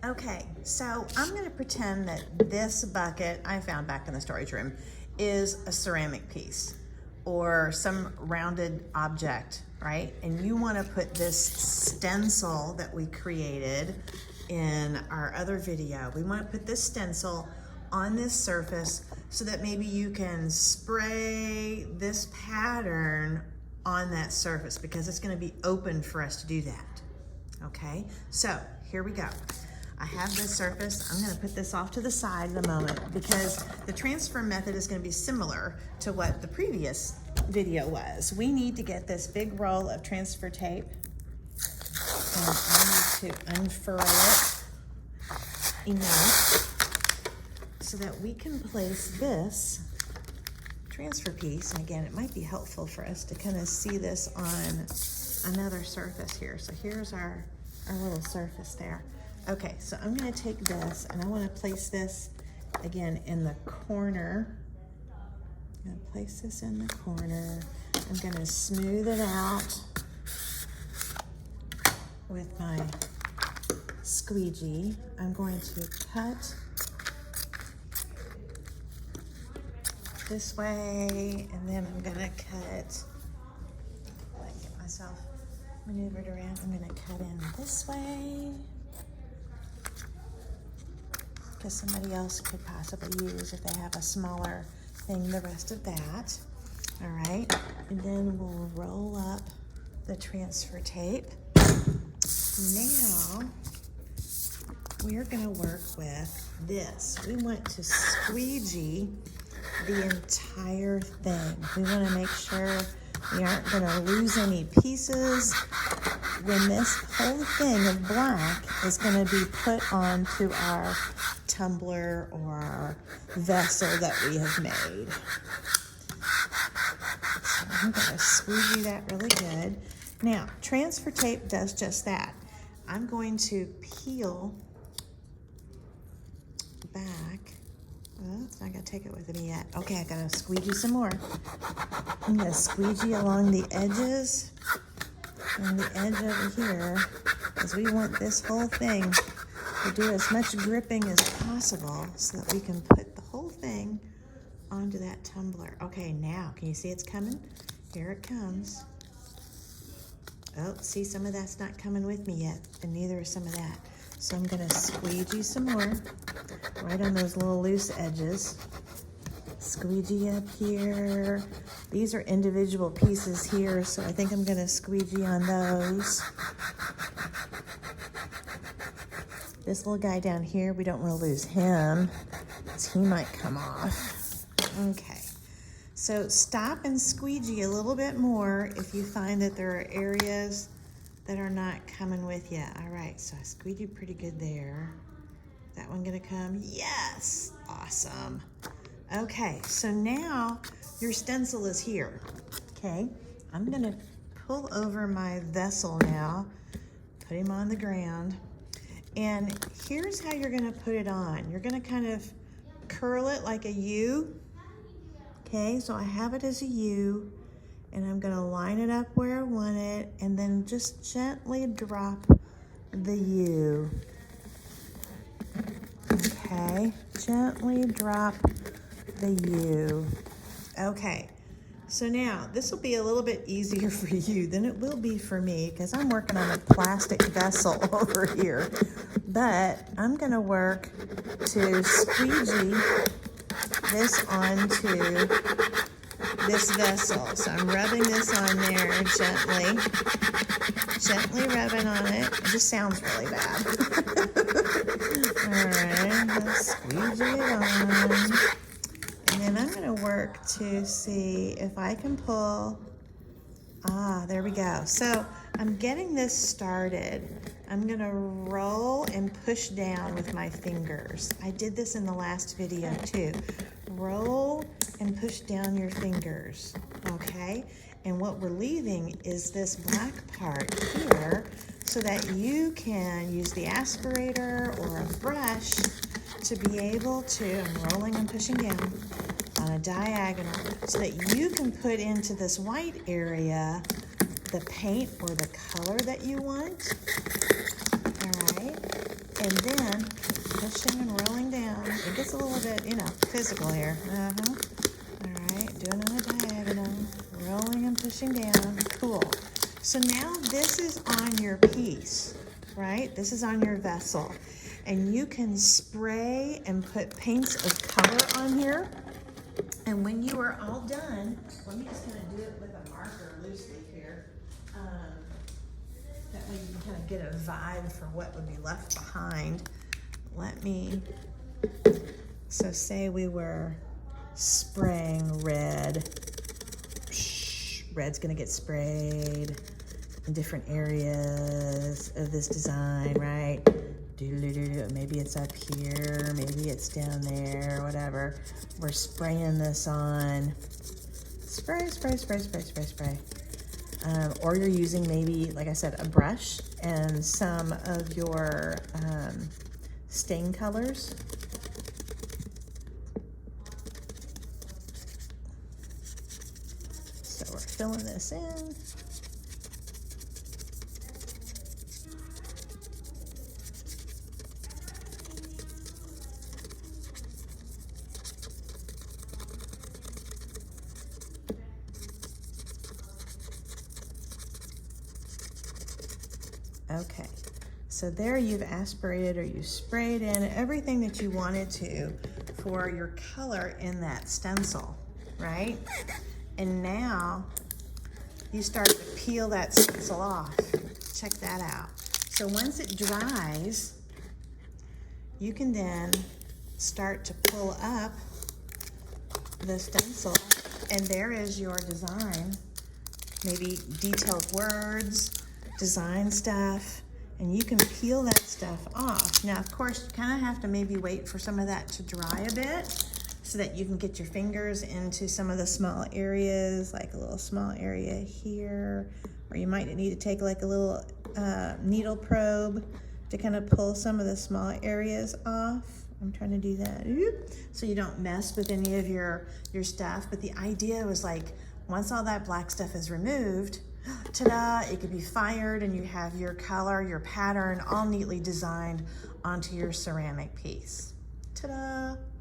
Okay, so I'm gonna pretend that this bucket I found back in the storage room is a ceramic piece or some rounded object, right? And you wanna put this stencil that we created in our other video. We wanna put this stencil on this surface so that maybe you can spray this pattern on that surface because it's gonna be open for us to do that. Okay, so here we go. I have this surface. I'm gonna put this off to the side at the moment because the transfer method is gonna be similar to what the previous video was. We need to get this big roll of transfer tape and I need to unfurl it enough so that we can place this transfer piece. And again, it might be helpful for us to kind of see this on another surface here. So here's our little surface there. Okay, so I'm gonna take this and I wanna place this again in the corner. I'm gonna place this in the corner. I'm gonna smooth it out with my squeegee. I'm going to cut this way and then I'm gonna cut, get myself maneuvered around. I'm gonna cut in this way because somebody else could possibly use if they have a smaller thing, the rest of that. All right, and then we'll roll up the transfer tape. Now, we're gonna work with this. We want to squeegee the entire thing. We wanna make sure we aren't gonna lose any pieces when this whole thing of black is gonna be put onto our tumbler or our vessel that we have made. So I'm gonna squeegee that really good. Now, transfer tape does just that. I'm going to peel back. Well, it's not gonna take it with me yet. Okay, I gotta squeegee some more. I'm gonna squeegee along the edges and the edge over here because we want this whole thing to do as much gripping as possible so that we can put the whole thing onto that tumbler. Okay, now, can you see it's coming? Here it comes. Oh, see, some of that's not coming with me yet, and neither is some of that. So I'm gonna squeegee some more right on those little loose edges. Squeegee up here. These are individual pieces here, so I think I'm gonna squeegee on those. This little guy down here, we don't want to lose him, because he might come off. Okay, so stop and squeegee a little bit more if you find that there are areas that are not coming with you. All right, so I squeegee pretty good there. That one gonna come? Yes, awesome. Okay, so now your stencil is here, okay? I'm gonna pull over my vessel now, put him on the ground, and here's how you're gonna put it on. You're gonna kind of curl it like a U, okay? So I have it as a U, and I'm gonna line it up where I want it, and then just gently drop the U. Okay, gently drop the U. Okay, so now this will be a little bit easier for you than it will be for me because I'm working on a plastic vessel over here. But I'm gonna work to squeegee this onto this vessel. So I'm rubbing this on there gently rubbing on it. It just sounds really bad. All right, let's squeegee it on. And then I'm gonna work to see if I can pull, there we go. So I'm getting this started. I'm gonna roll and push down with my fingers. I did this in the last video too. Roll and push down your fingers, okay? And what we're leaving is this black part here so that you can use the aspirator or a brush to be able to, I'm rolling and pushing down on a diagonal so that you can put into this white area the paint or the color that you want. All right, And then pushing and rolling down. It gets a little bit, you know, physical here. All right, doing on a diagonal, rolling and pushing down. Cool. So now this is on your piece, right? This is on your vessel. And you can spray and put paints of color on here. And when you are all done, let me just kind of do it with a marker loosely here. That way you can kind of get a vibe for what would be left behind. So say we were spraying red. Red's gonna get sprayed in different areas of this design, right? Maybe it's up here, maybe it's down there, whatever. We're spraying this on. Spray, spray, spray, spray, spray, spray. Or you're using maybe, like I said, a brush and some of your stain colors. So we're filling this in. Okay, so there you've aspirated or you sprayed in everything that you wanted to for your color in that stencil, right? And now you start to peel that stencil off. Check that out. So once it dries, you can then start to pull up the stencil, and there is your design. Maybe detailed words, design stuff, and you can peel that stuff off. Now, of course, you kind of have to maybe wait for some of that to dry a bit so that you can get your fingers into some of the small areas, like a little small area here, or you might need to take like a little needle probe to kind of pull some of the small areas off. I'm trying to do that so you don't mess with any of your stuff. But the idea was like, once all that black stuff is removed, ta-da, it could be fired and you have your color, your pattern all neatly designed onto your ceramic piece. Ta-da!